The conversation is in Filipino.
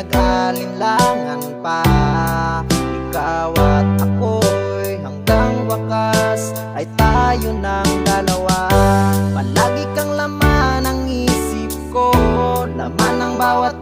pinag-alinlangan pa. Ikaw at ako'y hanggang wakas ay tayo ng dalawa. Palagi kang laman ng isip ko, laman ng bawat